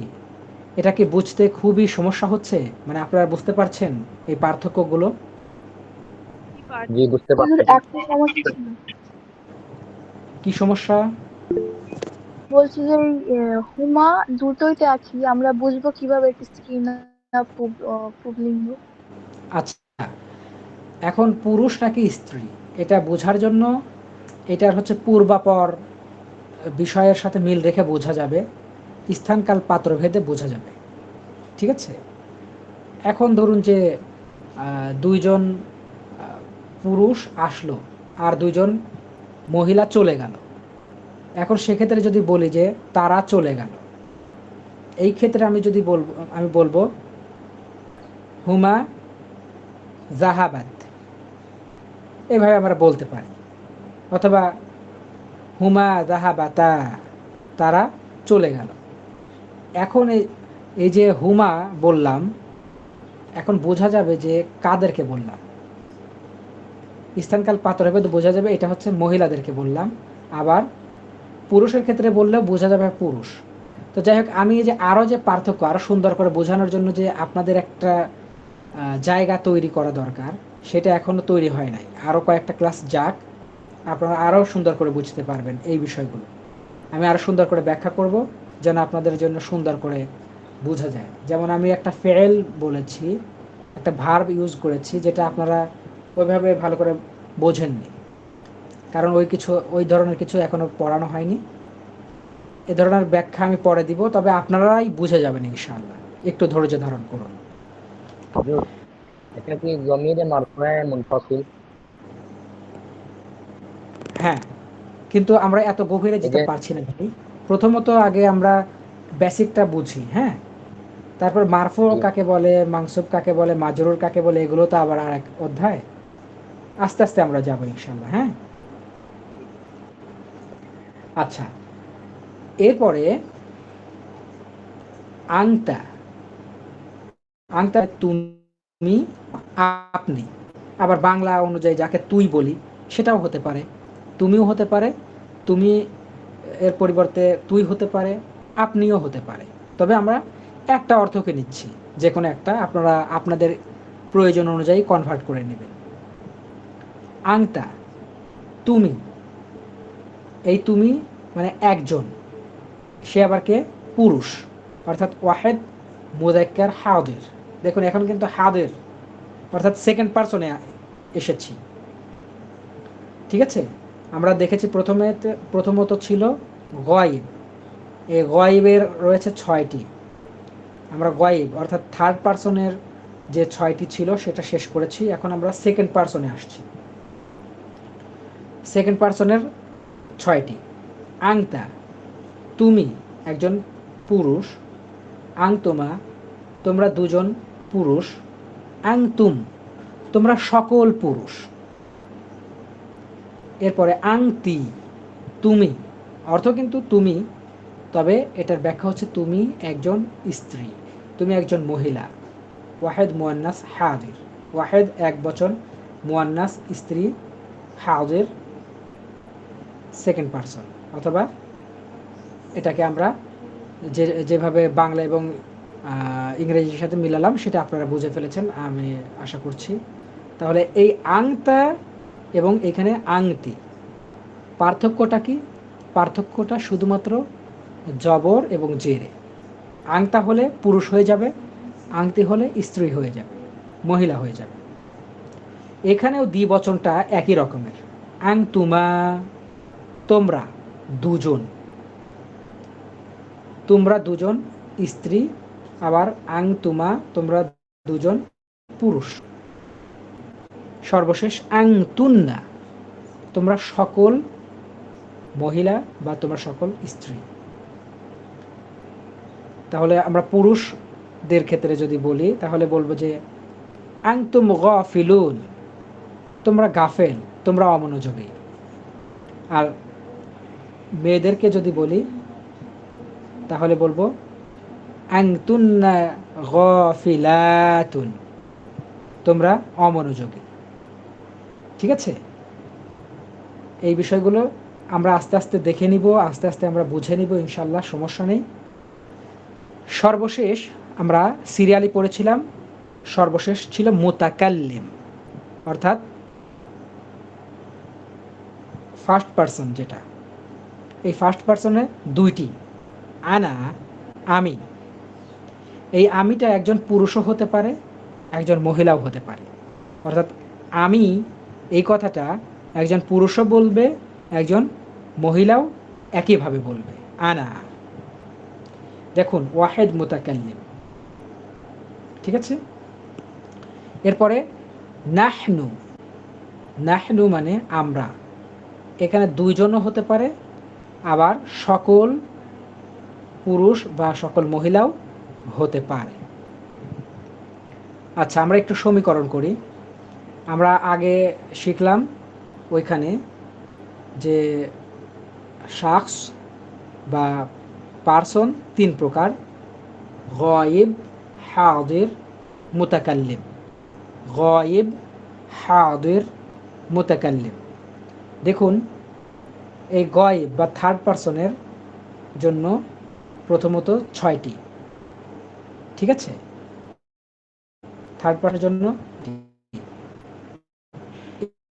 Speaker 1: এটা কি বুঝতে খুবই সমস্যা হচ্ছে? মানে আপনারা বুঝতে পারছেন এই পার্থক্যগুলো?
Speaker 2: জি, বুঝতে
Speaker 4: হুজুর
Speaker 2: পারছি।
Speaker 4: একটা সমস্যা ছিল,
Speaker 1: কি সমস্যা?
Speaker 4: বলছি যে হুমা দুটোইতে আছি, আমরা বুঝবো কিভাবে এটা স্ত্রী না পুল্লিঙ্গ?
Speaker 1: আচ্ছা, এখন পুরুষ নাকি স্ত্রী এটা বোঝার জন্য এটার হচ্ছে পূর্বাপর বিষয়ের সাথে মিল রেখে বোঝা যাবে, স্থানকাল পাত্রভেদে বোঝা যাবে। ঠিক আছে? এখন ধরুন যে দুইজন পুরুষ আসলো আর দুইজন মহিলা চলে গেল। এখন সেক্ষেত্রে যদি বলি যে তারা চলে গেল, এই ক্ষেত্রে আমি বলবো হুমা জাহাবাত, এইভাবে আমরা বলতে পারি। অথবা হুমা জাহাবাতা, তারা চলে গেল। এখন এই যে হুমা বললাম, এখন বোঝা যাবে যে কাদেরকে বললাম। স্থানকাল পাত্র হবে তো বোঝা যাবে এটা হচ্ছে মহিলাদেরকে বললাম। আবার পুরুষের ক্ষেত্রে বললেও বোঝা যাবে পুরুষ। তো যাই হোক, আমি এই যে আরও যে পার্থক্য আরও সুন্দর করে বোঝানোর জন্য যে আপনাদের একটা জায়গা তৈরি করা দরকার, সেটা এখনও তৈরি হয় নাই। আরও কয়েকটা ক্লাস যাক, আপনারা আরও সুন্দর করে বুঝতে পারবেন এই বিষয়গুলো। আমি আরও সুন্দর করে ব্যাখ্যা করব যেন আপনাদের জন্য সুন্দর করে বোঝা যায়। যেমন আমি একটা ফেল বলেছি, একটা ভার্ব ইউজ করেছি, যেটা আপনারা ওইভাবে ভালো করে বোঝেননি, কারণ ওই ধরনের কিছু এখনও পড়ানো হয়নি। এ ধরনের ব্যাখ্যা আমি পরে দিব, তবে আপনারাই বুঝে যাবেন ইনশাআল্লাহ। একটু ধৈর্য ধারণ করুন।
Speaker 2: হুজুর, এটা কি জমিরে মারফুআ মুনফাসিল?
Speaker 1: হ্যাঁ, কিন্তু আমরা এত গভীরে
Speaker 2: এই
Speaker 1: যেতে
Speaker 2: যে
Speaker 1: পারছি না ভাই। প্রথমত আগে আমরা বেসিকটা বুঝি, হ্যাঁ? তারপর মারফু
Speaker 2: জি,
Speaker 1: কাকে বলে, মানসুব কাকে বলে, মাজরুর কাকে বলে, এগুলো তো আবার আর এক অধ্যায়। আস্তে আস্তে আমরা যাবো ইনশাআল্লাহ, হ্যাঁ? আচ্ছা, এরপরে আংতা। আংতা তুমি, আপনি। আবার বাংলা অনুযায়ী যাকে তুই বলি সেটাও হতে পারে, তুমিও হতে পারে। তুমি এর পরিবর্তে তুই হতে পারে, আপনিও হতে পারে। তবে আমরা একটা অর্থকে নিচ্ছি, যে কোনো একটা আপনারা আপনাদের প্রয়োজন অনুযায়ী কনভার্ট করে নেবেন। আংতা তুমি, এই তুমি মানে একজন, সে আবার কে? পুরুষ, অর্থাৎ ওয়াহেদ মুযাক্কার হাদির। দেখুন এখন কিন্তু হাদির অর্থাৎ সেকেন্ড পারসনে এসেছি। ঠিক আছে? আমরা দেখেছি প্রথমত ছিল গয়েব। এই গয়েবের রয়েছে 6টি। আমরা গয়েব অর্থাৎ থার্ড পারসনের যে 6টি ছিল সেটা শেষ করেছি। এখন আমরা সেকেন্ড পারসনে আসছি। সেকেন্ড পারসনের 6টি। আংতা তুমি একজন পুরুষ, আংতোমা তোমরা দুজন পুরুষ, আংতুম তোমরা সকল পুরুষ। এরপরে আংতি তুমি, অর্থ কিন্তু তুমি, তবে এটার ব্যাখ্যা হচ্ছে তুমি একজন স্ত্রী, তুমি একজন মহিলা। ওয়াহেদ মুয়ান্নাস হাদির, ওয়াহেদ এক বচন, মুয়ান্নাস স্ত্রী, হাদির সেকেন্ড পারসন। অথবা এটাকে আমরা যেভাবে বাংলা এবং ইংরেজির সাথে মিলালাম সেটা আপনারা বুঝে ফেলেছেন আমি আশা করছি। তাহলে এই আংতা এবং এখানে আংতি পার্থক্যটা কি? পার্থক্যটা শুধুমাত্র জবর এবং জেরে। আংতা হলে পুরুষ হয়ে যাবে, আংতি হলে স্ত্রী হয়ে যাবে, মহিলা হয়ে যাবে। এখানেও দ্বিবচনটা একই রকমের। আংতুমা, তোমরা দুজন, তোমরা দুজন স্ত্রী, আবার আংতুমা, তোমরা দুজন পুরুষ। সর্বশেষ আংতুন্না, তোমরা সকল মহিলা বা তোমরা সকল স্ত্রী। তাহলে আমরা পুরুষদের ক্ষেত্রে যদি বলি তাহলে বলবো যে আংতুম গাফিলুন, তোমরা গাফেল, তোমরা অমনোযোগী। আর মেয়েদেরকে যদি বলি তাহলে বলবো আংতুন্না গাফিলাতুন, তোমরা অমনোযোগী। ঠিক আছে, এই বিষয়গুলো আমরা আস্তে আস্তে দেখে নিব, আস্তে আস্তে আমরা বুঝে নিব ইনশাল্লাহ, সমস্যা নেই। সর্বশেষ আমরা সিরিয়ালি পড়েছিলাম, সর্বশেষ ছিল মুতাকাল্লিম, অর্থাৎ ফার্স্ট পারসন যেটা। এই ফার্স্ট পারসনে দুইটি, আনা, আমি। এই আমিটা একজন পুরুষও হতে পারে, একজন মহিলাও হতে পারে। অর্থাৎ আমি, এই কথাটা একজন পুরুষও বলবে, একজন মহিলাও একইভাবে বলবে, আনা। দেখুন, ওয়াহেদ মুতাকাল্লিম। ঠিক আছে, এরপরে নাহনু। নাহনু মানে আমরা। এখানে দুইজনও হতে পারে, আবার সকল পুরুষ বা সকল মহিলাও হতে পারে। আচ্ছা, আমরা একটু সমীকরণ করি। আমরা আগে শিখলাম ওইখানে যে শাখস বা পারসন তিন প্রকার: গায়েব, হাদির, মুতাকাল্লিম। গায়েব, হাদির, মুতাকাল্লিম। দেখুন, এই গায়েব বা থার্ড পারসনের জন্য প্রথমত 6টি। ঠিক আছে, থার্ড পারসনের জন্য।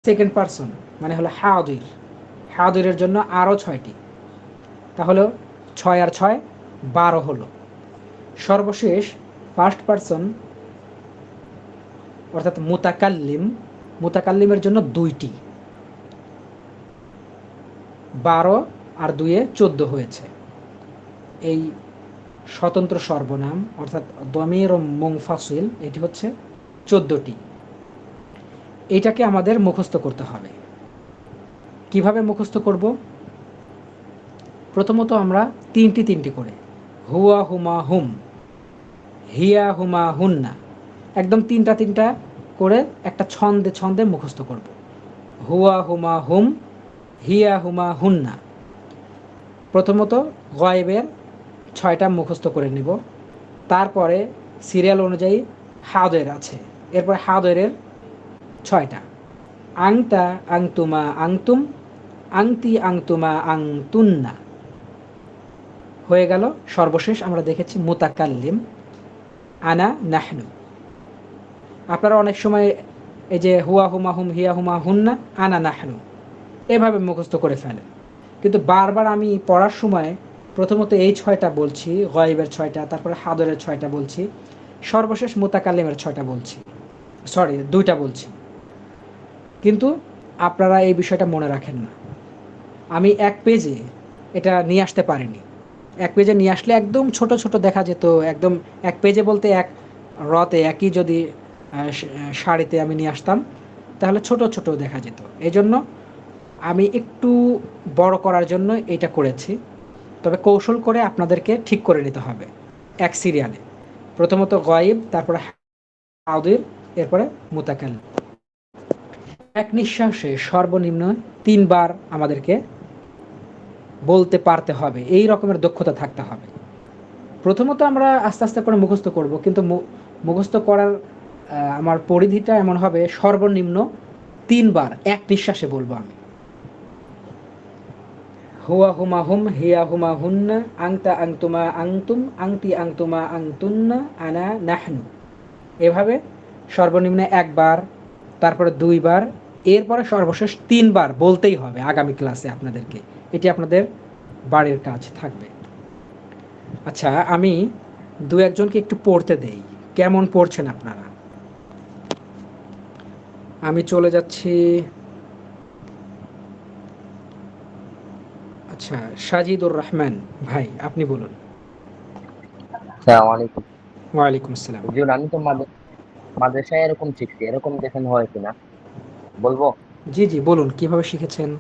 Speaker 1: সেকেন্ড পারসন মানে হলো হাদির, হাদিরের জন্য আরও 6টি। তাহলে 6 আর 6 12 হলো। সর্বশেষ ফার্স্ট পারসন অর্থাৎ মুতাকাল্লিম, মুতাকাল্লিমের জন্য 2টি। 12 আর 2 14 হয়েছে। এই স্বতন্ত্র সর্বনাম অর্থাৎ দমির ও মুনফাসিল, এটি হচ্ছে 14টি। এইটাকে আমাদের মুখস্থ করতে হবে। কিভাবে মুখস্থ করব? প্রথমত আমরা তিনটি করে, হুয়া হুমা হুম, হিয়া হুমা হুন্না, একদম তিনটা করে একটা ছন্দে ছন্দে মুখস্থ করব। হুয়া হুমা হুম, হিয়া হুমা হুন্না। প্রথমত গায়েবের 6টা মুখস্থ করে নিব, তারপরে সিরিয়াল অনুযায়ী হাদের আছে, এরপর হাদের 6টা: আংতা, আংতুমা, আংতুম, আংতি, আংতুমা, আংতুন্না। হয়ে গেল। সর্বশেষ আমরা দেখেছি মুতাকাল্লিম, আনা, নাহনু। আপনারা অনেক সময় এই যে হুয়া হুমা হুম, হিয়া হুমা হুন্না, আনা, নাহনু এভাবে মুখস্থ করে ফেলেন, কিন্তু বারবার আমি পড়ার সময় প্রথমত এই 6টা বলছি, গায়েবের 6টা, তারপরে হাদরের 6টা বলছি, সর্বশেষ মুতাকাল্লিমের 6টা বলছি, 2টা বলছি। কিন্তু আপনারা এই বিষয়টা মনে রাখেন না। আমি এক পেজে এটা নিয়ে আসতে পারিনি। এক পেজে নিয়ে আসলে একদম ছোট ছোট দেখা যেত, একদম এক পেজে বলতে এক রতে, একই যদি শাড়িতে আমি নিয়ে আসতাম তাহলে ছোট ছোট দেখা যেত। এই জন্য আমি একটু বড় করার জন্য এটা করেছি। তবে কৌশল করে আপনাদেরকে ঠিক করে নিতে হবে এক সিরিয়ালে। প্রথমত গায়েব, তারপরে হাদির, এরপরে মুতাকাল্লিম। এক নিঃশ্বাসে সর্বনিম্ন 3 বার আমাদেরকে বলতে পারতে হবে, এই রকমের দক্ষতা থাকতে হবে। প্রথমত আমরা আস্তে আস্তে করে মুখস্থ করব, কিন্তু মুখস্থ করার আমার পরিধিটা এমন হবে সর্বনিম্ন 3 বার এক নিঃশ্বাসে বলবো আমি। হুয়া হুমা হুম, হিয়া হুমা হুন্না, আংতা, আংতুমা, আংতুম, আংতি, আংতুমা, আংতুন্না, আনা, নাহনু। এভাবে সর্বনিম্ন 1 বার, তারপরে 2 বার, এরপরে সর্বশেষ 3 বার বলতেই হবে আগামী ক্লাসে আপনাদেরকে। এটি আপনাদের বাড়ির কাজ থাকবে। আচ্ছা, আমি দু একজনকে একটু পড়তে দেই, কেমন পড়ছেন আপনারা। আমি চলে যাচ্ছি। আচ্ছা, সাজিদুর রহমান ভাই, আপনি বলুন।
Speaker 2: আসসালামু আলাইকুম।
Speaker 1: ওয়ালাইকুম আসসালাম।
Speaker 2: হুজুর, আমি তো মাদ্রাসায় এরকম শিখছি, এরকম দেখেন হয় কিনা বলবো।
Speaker 1: জি জি, বলুন কিভাবে শিখেছেন।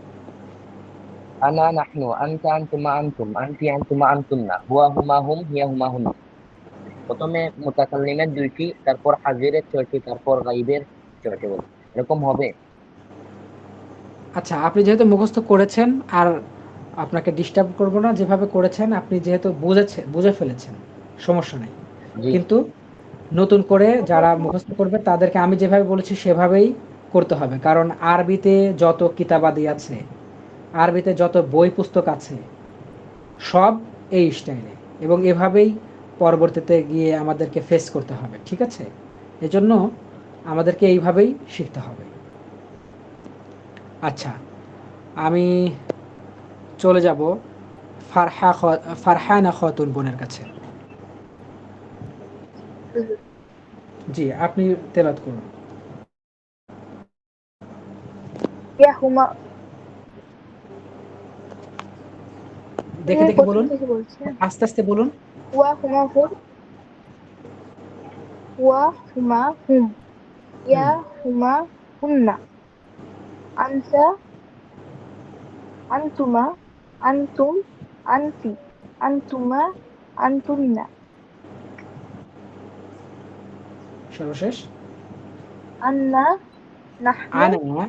Speaker 2: আনা নাহনু, আনতা আনতুমা আনতুম, আনতি আনতুমা আনতুন্না, হুয়া হুমা হুম, হিয়া হুমা হুন্না। প্রথমে মুতাকাল্লিমের 2টি, তারপর হাজিরের 6টি, তারপর গাইবের 6টি বল। এরকম হবে।
Speaker 1: আচ্ছা, আপনি যেহেতু মুখস্থ করেছেন, আর আপনাকে ডিস্টার্ব করব না, যেভাবে করেছেন আপনি যেহেতু বুঝে ফেলেছেন, সমস্যা নেই।
Speaker 2: জি।
Speaker 1: কিন্তু নতুন করে যারা মুখস্থ করবে তাদেরকে আমি যেভাবে বলেছি সেভাবেই করতে হবে, কারণ আরবিতে যত কিতাবাদি আছে, আরবিতে যত বই পুস্তক আছে, সব এই স্টাইলে, এবং এভাবেই পরবর্তীতে গিয়ে আমাদেরকে ফেস করতে হবে, ঠিক আছে? এজন্য আমাদেরকে এইভাবেই শিখতে হবে। আচ্ছা, আমি চলে যাব ফারহানা খাতুন বোনের কাছে। জি, আপনি তেলাওয়াত করুন।
Speaker 4: ইয়া হুমা,
Speaker 1: দেখে দেখে
Speaker 4: প্রথম
Speaker 1: বলুন,
Speaker 4: থেকে বলছি।
Speaker 1: আস্তে আস্তে বলুন।
Speaker 4: ওয়া হুমা হুম, ওয়া হুমা হুম, ইয়া
Speaker 1: হুম,
Speaker 4: হুমা হুন্না, আনসা আনতুমা আনতুম, আনতি আনতুমা আনতুন্না,
Speaker 1: সর্বশেষ।
Speaker 4: আন্না নাহনু,
Speaker 1: আনা,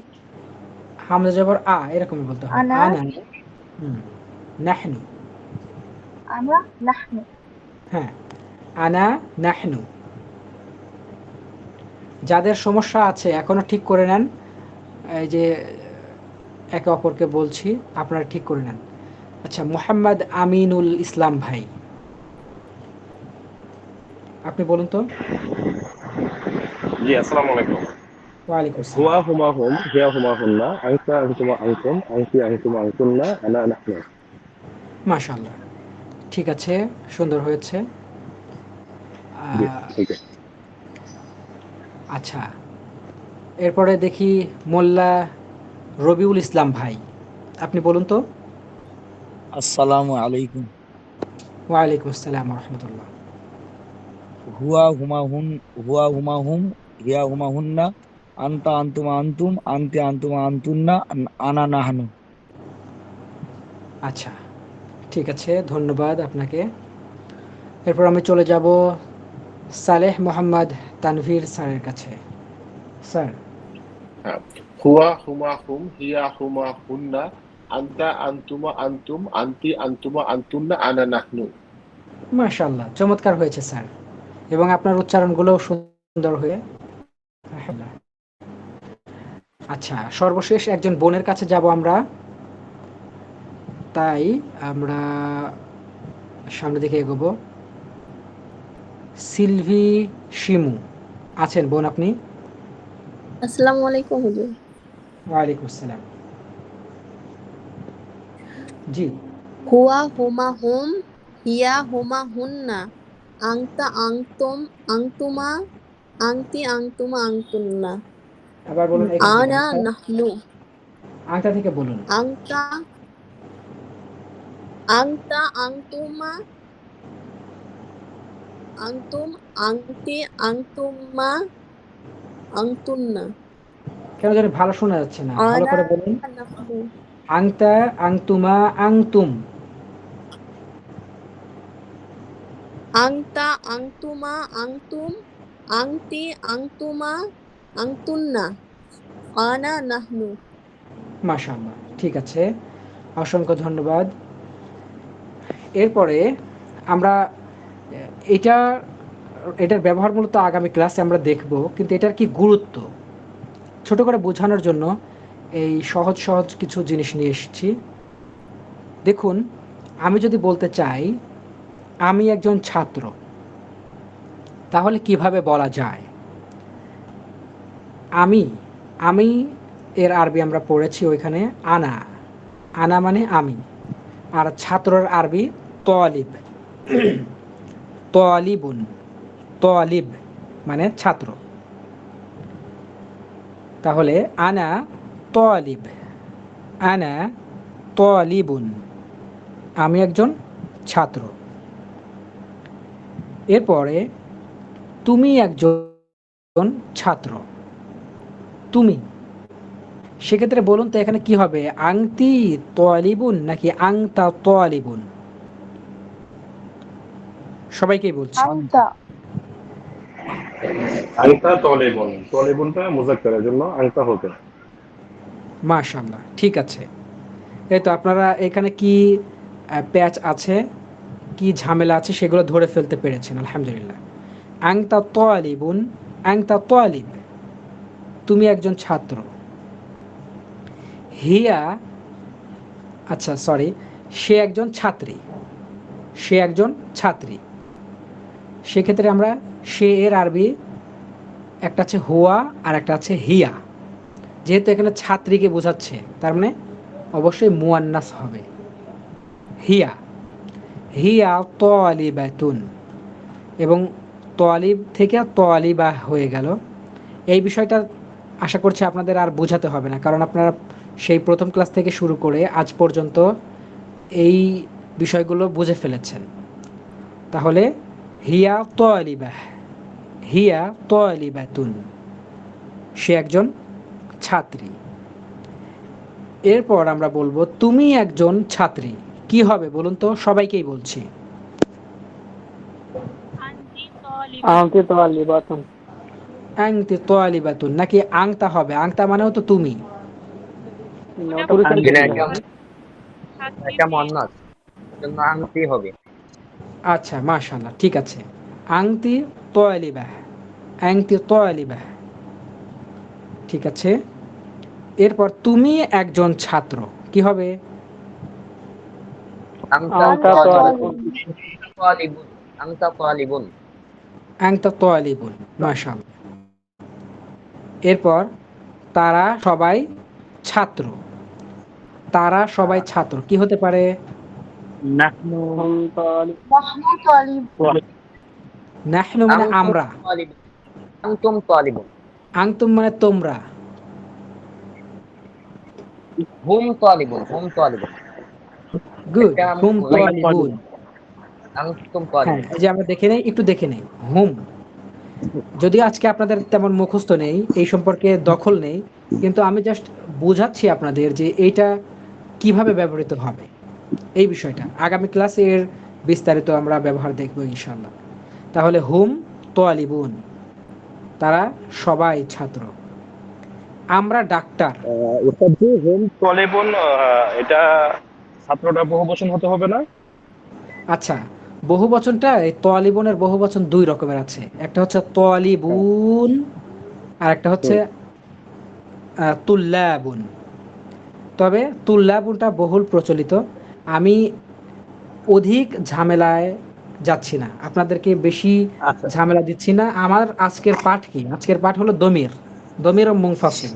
Speaker 1: হামজা জবর আ, এরকমই বলতে হবে।
Speaker 4: আনা
Speaker 1: আনা, হুম, নাহনু,
Speaker 4: আনা নাহনু।
Speaker 1: হ্যাঁ, আনা নাহনু। যাদের সমস্যা আছে এখনো ঠিক করে নেন, এই যে একে অপরকে বলছি, আপনারা ঠিক করে নেন। আচ্ছা, মোহাম্মদ আমিনুল ইসলাম ভাই, আপনি বলুন তো।
Speaker 6: জি, আসসালামু আলাইকুম।
Speaker 1: ওয়ালাইকুম আসসালাম।
Speaker 6: হুয়া হুমা হুম, হিয়া হুমা হুন্না, আনতা আনতুমা আনতুম, আনতি আনতুমা আনতুন্না, আনা নাহনু।
Speaker 1: মাশাআল্লাহ, ঠিক আছে, সুন্দর হয়েছে।
Speaker 6: জি,
Speaker 1: আহ,
Speaker 6: ঠিক আছে।
Speaker 1: আচ্ছা, এরপরে দেখি মোল্লা রবিউল ইসলাম ভাই, আপনি বলুন তো।
Speaker 7: আসসালামু আলাইকুম।
Speaker 1: ওয়ালাইকুম আসসালাম রহমতুল্লাহ।
Speaker 7: হুয়া হুমা হুন, হুয়া হুমা হুম, হিয়া হুমা হুন্না, আনতা আনতুমা আনতুম, আনতি আনতুমা আনতুন্না, আনা নাহানু।
Speaker 1: আচ্ছা, ঠিক আছে, ধন্যবাদ আপনাকে। এরপর আমি চলে যাব সালেহ মোহাম্মদ তানভীর স্যারের কাছে। স্যার।
Speaker 5: হ্যাঁ, হুয়া হুমা হুম, হিয়া হুমা হুন্না, আনতা আনতুমা আনতুম, আনতি আনতুমা আনতুন্না, আনা নাহনু।
Speaker 1: মাশাআল্লাহ, চমৎকার হয়েছে স্যার, এবং আপনার উচ্চারণগুলোও সুন্দর হয়ে। আলহামদুলিল্লাহ। আচ্ছা, সর্বশেষ একজন বোনের কাছে যাব আমরা, তাই আমরা সামনের দিকে এগোবো। সিলভি শিমু, আছেন বোন আপনি?
Speaker 8: আসসালামু আলাইকুম হুজুর।
Speaker 1: ওয়ালাইকুম আসসালাম। জি।
Speaker 8: হুয়া হুমা হুম, হিয়া হুমা হুন্না, আংতা আংতুম আংতুমা, আংতি আংতুমা আংতুন্না,
Speaker 1: আবার বলুন এখান থেকে,
Speaker 8: আনা নাহনু,
Speaker 1: আংটা থেকে বলুন।
Speaker 8: আংতা আংতা আংতুমা আংতুম, আংতি আংতুমা আংতুন্না,
Speaker 1: কেন জানি ভালো শোনা যাচ্ছে না, ভালো
Speaker 8: আনা
Speaker 1: করে বলুন।
Speaker 8: নাহনু,
Speaker 1: আংতা আংতুমা আংতুম।
Speaker 8: আংতা আংতুমা আংতুম, আংতি আংতুমা আংতুন্না, আনা নাহনু।
Speaker 1: মাশাআল্লাহ, ঠিক আছে, অসংখ্য ধন্যবাদ। এরপরে আমরা এটা এটার ব্যবহার মূলত আগামী ক্লাসে আমরা দেখব, কিন্তু এটার কি গুরুত্ব ছোট করে বোঝানোর জন্য এই সহজ সহজ কিছু জিনিস নিয়ে এসেছি। দেখুন, আমি যদি বলতে চাই আমি একজন ছাত্র, তাহলে কিভাবে বলা যায়? আমি, আমি এর আরবি আমরা পড়েছি ওইখানে আনা, আনা মানে আমি, আর ছাত্রের আরবি তলিব। তালিবুন, তালিব মানে ছাত্র। তাহলে আনা তালিব, আনা তালিবুন, আমি একজন ছাত্র। এরপরে তুমি একজন ছাত্র, তুমি, সেক্ষেত্রে বলুন তো এখানে কি হবে, আংতি তালিবুন নাকি আংতা তালিবুন? সবাইকেই বলছি।
Speaker 4: আনতা।
Speaker 6: আংতা তলেবন, তলেবনটা মুজাক্কারের জন্য আংতা হতে।
Speaker 1: মাশাআল্লাহ, ঠিক আছে। এই তো আপনারা এখানে কি প্যাচ আছে, কি ঝামেলা আছে সেগুলো ধরে ফেলতে পেরেছেন, আলহামদুলিল্লাহ। আংতা তালিবুন, আংতা তালিব, তুমি একজন ছাত্র। হিয়া, আচ্ছা সরি, সে একজন ছাত্রী, সে একজন ছাত্রী। সেক্ষেত্রে আমরা সে এর আরবি একটা আছে হুয়া আর একটা আছে হিয়া। যেহেতু এখানে ছাত্রীকে বোঝাচ্ছে তার মানে অবশ্যই মুয়ান্নাস হবে, হিয়া, হিয়া তালিবাতুন, এবং তালিব থেকে তালিবা হয়ে গেল। এই বিষয়টা আশা করছি আপনাদের আর বোঝাতে হবে না, কারণ আপনারা সেই প্রথম ক্লাস থেকে শুরু করে আজ পর্যন্ত এই বিষয়গুলো বুঝে ফেলেছেন। তাহলে হিয়া তালিবাহ, হিয়া তালিবাতুন, সে একজন ছাত্রী। এরপর আমরা বলবো তুমি একজন ছাত্রী, কি হবে বলুন তো, সবাইকেই বলছি।
Speaker 3: আনতি তালিবাতুন,
Speaker 1: আংতি তালিবাতুন নাকি আংতা হবে? আংতা মানেও তো তুমি।
Speaker 3: পুরুষের
Speaker 2: আনতি না,
Speaker 3: ক্ষেত্রে।
Speaker 2: এটা মুয়ান্নাস, জন্য আংতি হবে।
Speaker 1: আচ্ছা মাশাআল্লাহ, ঠিক আছে। আংতি তালিবাহ, আংতি তালিবাহ, ঠিক আছে। এরপর তুমি একজন ছাত্র, কি হবে?
Speaker 2: আংতা
Speaker 3: আনতা
Speaker 2: তালিবুন,
Speaker 3: তালিবুন,
Speaker 2: তালিবুন, আংতা তালিবুন।
Speaker 1: আংতা তালিবুন, মাশাআল্লাহ। এরপর তারা সবাই ছাত্র, তারা সবাই ছাত্র কি হতে পারে?
Speaker 7: নাহনু
Speaker 3: হুম তালিব,
Speaker 4: নাহনু তালিব।
Speaker 1: নাহনু মানে
Speaker 2: আনতুম
Speaker 1: আমরা,
Speaker 2: তালিবুন, আনতুম তালিবুন।
Speaker 1: আনতুম মানে তোমরা,
Speaker 2: হুম তালিবুন, হুম তালিবুন।
Speaker 1: গুড,
Speaker 2: এটা
Speaker 1: হুম
Speaker 2: লাইন
Speaker 1: তালিবুন।
Speaker 2: আনতুম
Speaker 1: হ্যাঁ,
Speaker 2: তালিবুন।
Speaker 1: এই যে আমরা দেখে নেই, একটু দেখে নেই। হুম, যদিও আজকে আপনাদের তেমন মুখস্থ নেই, এই সম্পর্কে দখল নেই, কিন্তু আমি জাস্ট বোঝাচ্ছি আপনাদের যে এইটা কিভাবে ব্যবহৃত হবে, এই বিষয়টা আগামী ক্লাসে এর বিস্তারিত আমরা ব্যবহার দেখব ইনশাআল্লাহ। তাহলে হুম তালিবুন, তারা সবাই ছাত্র। আমরা ডাক্তার,
Speaker 6: ওস্তাদ জি, হোম তলেবন, এটা ছাত্রটা বহুবচন হতে হবে না?
Speaker 1: আচ্ছা, বহু বচনটা, এই তালিবুনের বহু বচন দুই রকমের আছে, একটা হচ্ছে
Speaker 6: হ্যাঁ।
Speaker 1: তালিবুন আর একটা হচ্ছে
Speaker 6: হুম।
Speaker 1: তুল্লাবুন। তবে তুল্লাবুনটা বহুল প্রচলিত। আমি অধিক ঝামেলায় যাচ্ছি না, আপনাদেরকে বেশি
Speaker 6: আচ্ছা।
Speaker 1: ঝামেলা দিচ্ছি না। আমার আজকের পাঠ কি, আজকের পাঠ হলো দমির, দমির ও মুনফাসিল।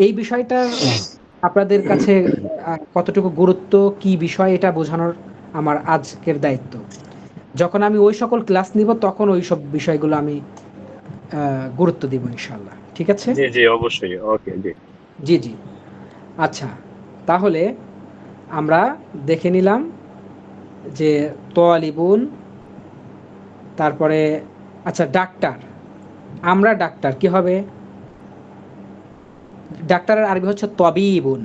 Speaker 1: এই বিষয়টার আপনাদের কাছে কতটুকু গুরুত্ব, কি বিষয়, এটা বোঝানোর আমার আজকের দায়িত্ব। যখন আমি ওই সকল ক্লাস নিব তখন ওই সব বিষয়গুলো আমি গুরুত্ব দিব ইনশাআল্লাহ, ঠিক আছে?
Speaker 6: জি জি, অবশ্যই, ওকে, জি।
Speaker 1: জি জি। আচ্ছা, তাহলে আমরা দেখে নিলাম যে তালিবুন, তারপরে আচ্ছা ডাক্তার, আমরা ডাক্তার কি হবে? ডাক্তারের আরবি হচ্ছে তবিবুন,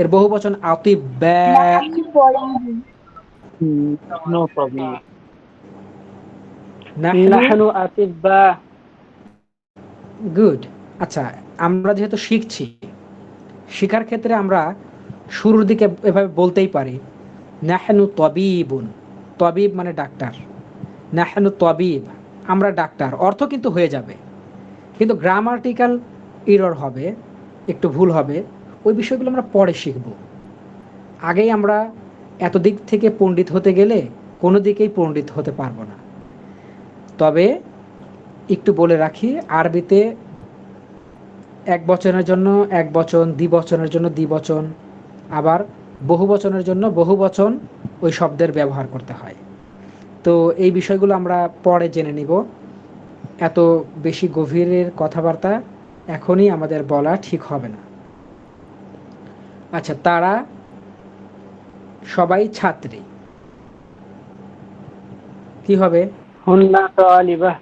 Speaker 1: এর বহু বচন আতিব্বা।
Speaker 4: নাহনু তালিবুন।
Speaker 7: No problem.
Speaker 1: নাহনু,
Speaker 3: নাহনু আতিব্বা।
Speaker 1: গুড। আচ্ছা, আমরা যেহেতু শিখছি, শেখার ক্ষেত্রে আমরা শুরুর দিকে এভাবে বলতেই পারি, নাহনু তবিবুন, তবিব মানে ডাক্তার, নাহনু তবিব, আমরা ডাক্তার, অর্থ কিন্তু হয়ে যাবে, কিন্তু গ্রামাটিক্যাল এরর হবে, একটু ভুল হবে। ওই বিষয়গুলো আমরা পরে শিখব। আগেই আমরা এত দিক থেকে পণ্ডিত হতে গেলে কোনো দিকেই পণ্ডিত হতে পারবো না। তবে একটু বলে রাখি, আরবিতে এক বচনের জন্য এক বচন, দ্বিবচনের জন্য দ্বিবচন, আবার বহু বচনের জন্য বহু বচন ওই শব্দের ব্যবহার করতে হয়। তো এই বিষয়গুলো আমরা পরে জেনে নিব। এত বেশি গভীরের কথাবার্তা এখনই আমাদের বলা ঠিক হবে না। আচ্ছা, তারা সবাই ছাত্রী, কি হবে?
Speaker 3: হুন্না তালিবা,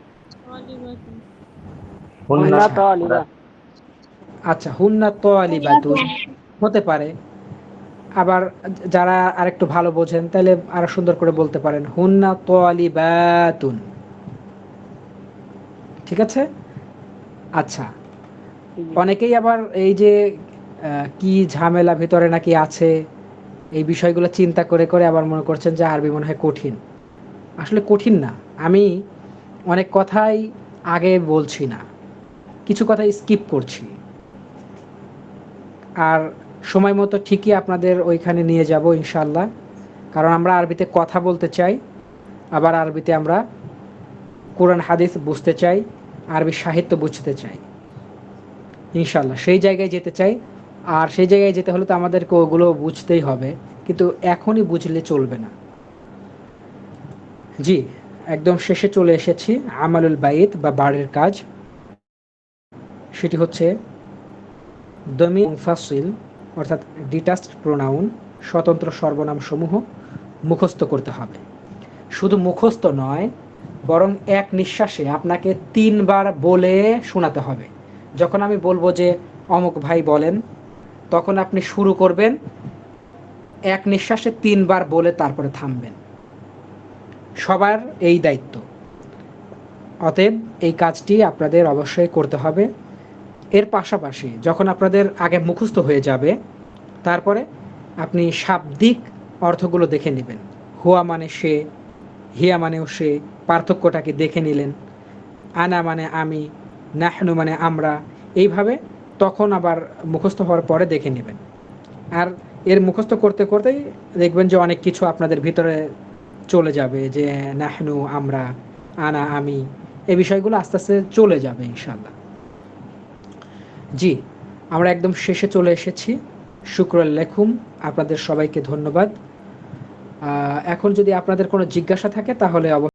Speaker 3: হুন্না
Speaker 2: হুন্না
Speaker 3: তালিবা।
Speaker 1: আচ্ছা, হুন্না তালিবাতুন হতে পারে। আবার যারা আরেকটু ভালো বোঝেন তাহলে আরো সুন্দর করে বলতে পারেন হুন্না তালিবাতুন। ঠিক আছে? আচ্ছা, অনেকেই আবার এই যে কি ঝামেলা ভিতরে নাকি আছে এই বিষয়গুলো চিন্তা করে করে আবার মনে করছেন যে আরবি মনে হয় কঠিন। আসলে কঠিন না। আমি অনেক কথাই আগে বলছি না, কিছু কথা স্কিপ করছি, আর সময় মতো ঠিকই আপনাদের ওইখানে নিয়ে যাব ইনশাল্লাহ। কারণ আমরা আরবিতে কথা বলতে চাই, আবার আরবিতে আমরা কোরআন হাদিস বুঝতে চাই, আরবি সাহিত্য বুঝতে চাই ইনশাল্লাহ, সেই জায়গায় যেতে চাই। আর সেই জায়গায় যেতে হলে তো আমাদেরকে ওগুলো বুঝতেই হবে, কিন্তু এখনই বুঝলে চলবে না। জি, একদম শেষে চলে এসেছি। আমালুল বাইত বা বাড়ির কাজ, সেটি হচ্ছে দমির মুনফাসিল অর্থাৎ ডিটাচড প্রোনাউন, স্বতন্ত্র সর্বনাম সমূহ মুখস্থ করতে হবে। শুধু মুখস্থ নয়, বরং এক নিঃশ্বাসে আপনাকে 3 বার বলে শোনাতে হবে। যখন আমি বলবো যে অমুক ভাই বলেন, তখন আপনি শুরু করবেন, এক নিঃশ্বাসে 3 বার বলে তারপরে থামবেন। সবার এই দায়িত্ব। অতএব এই কাজটি আপনাদের অবশ্যই করতে হবে। এর পাশাপাশি যখন আপনাদের আগে মুখস্থ হয়ে যাবে, তারপরে আপনি শাব্দিক অর্থগুলো দেখে নেবেন। হুয়া মানে সে, হিয়া মানেও সে, পার্থক্যটাকে দেখে নিলেন। আনা মানে আমি, নাহনু মানে আমরা, এইভাবে তখন আবার মুখস্থ হওয়ার পরে দেখে নেবেন। আর এর মুখস্থ করতে করতেই দেখবেন যে অনেক কিছু আপনাদের ভিতরে চলে যাবে, যে নাহনু আমরা, আনা আমি, এই বিষয়গুলো আস্তে আস্তে চলে যাবে ইনশাল্লাহ। জি, আমরা একদম শেষে চলে এসেছি। শুকরান লেকুম, আপনাদের সবাইকে ধন্যবাদ। এখন যদি আপনাদের কোনো জিজ্ঞাসা থাকে তাহলে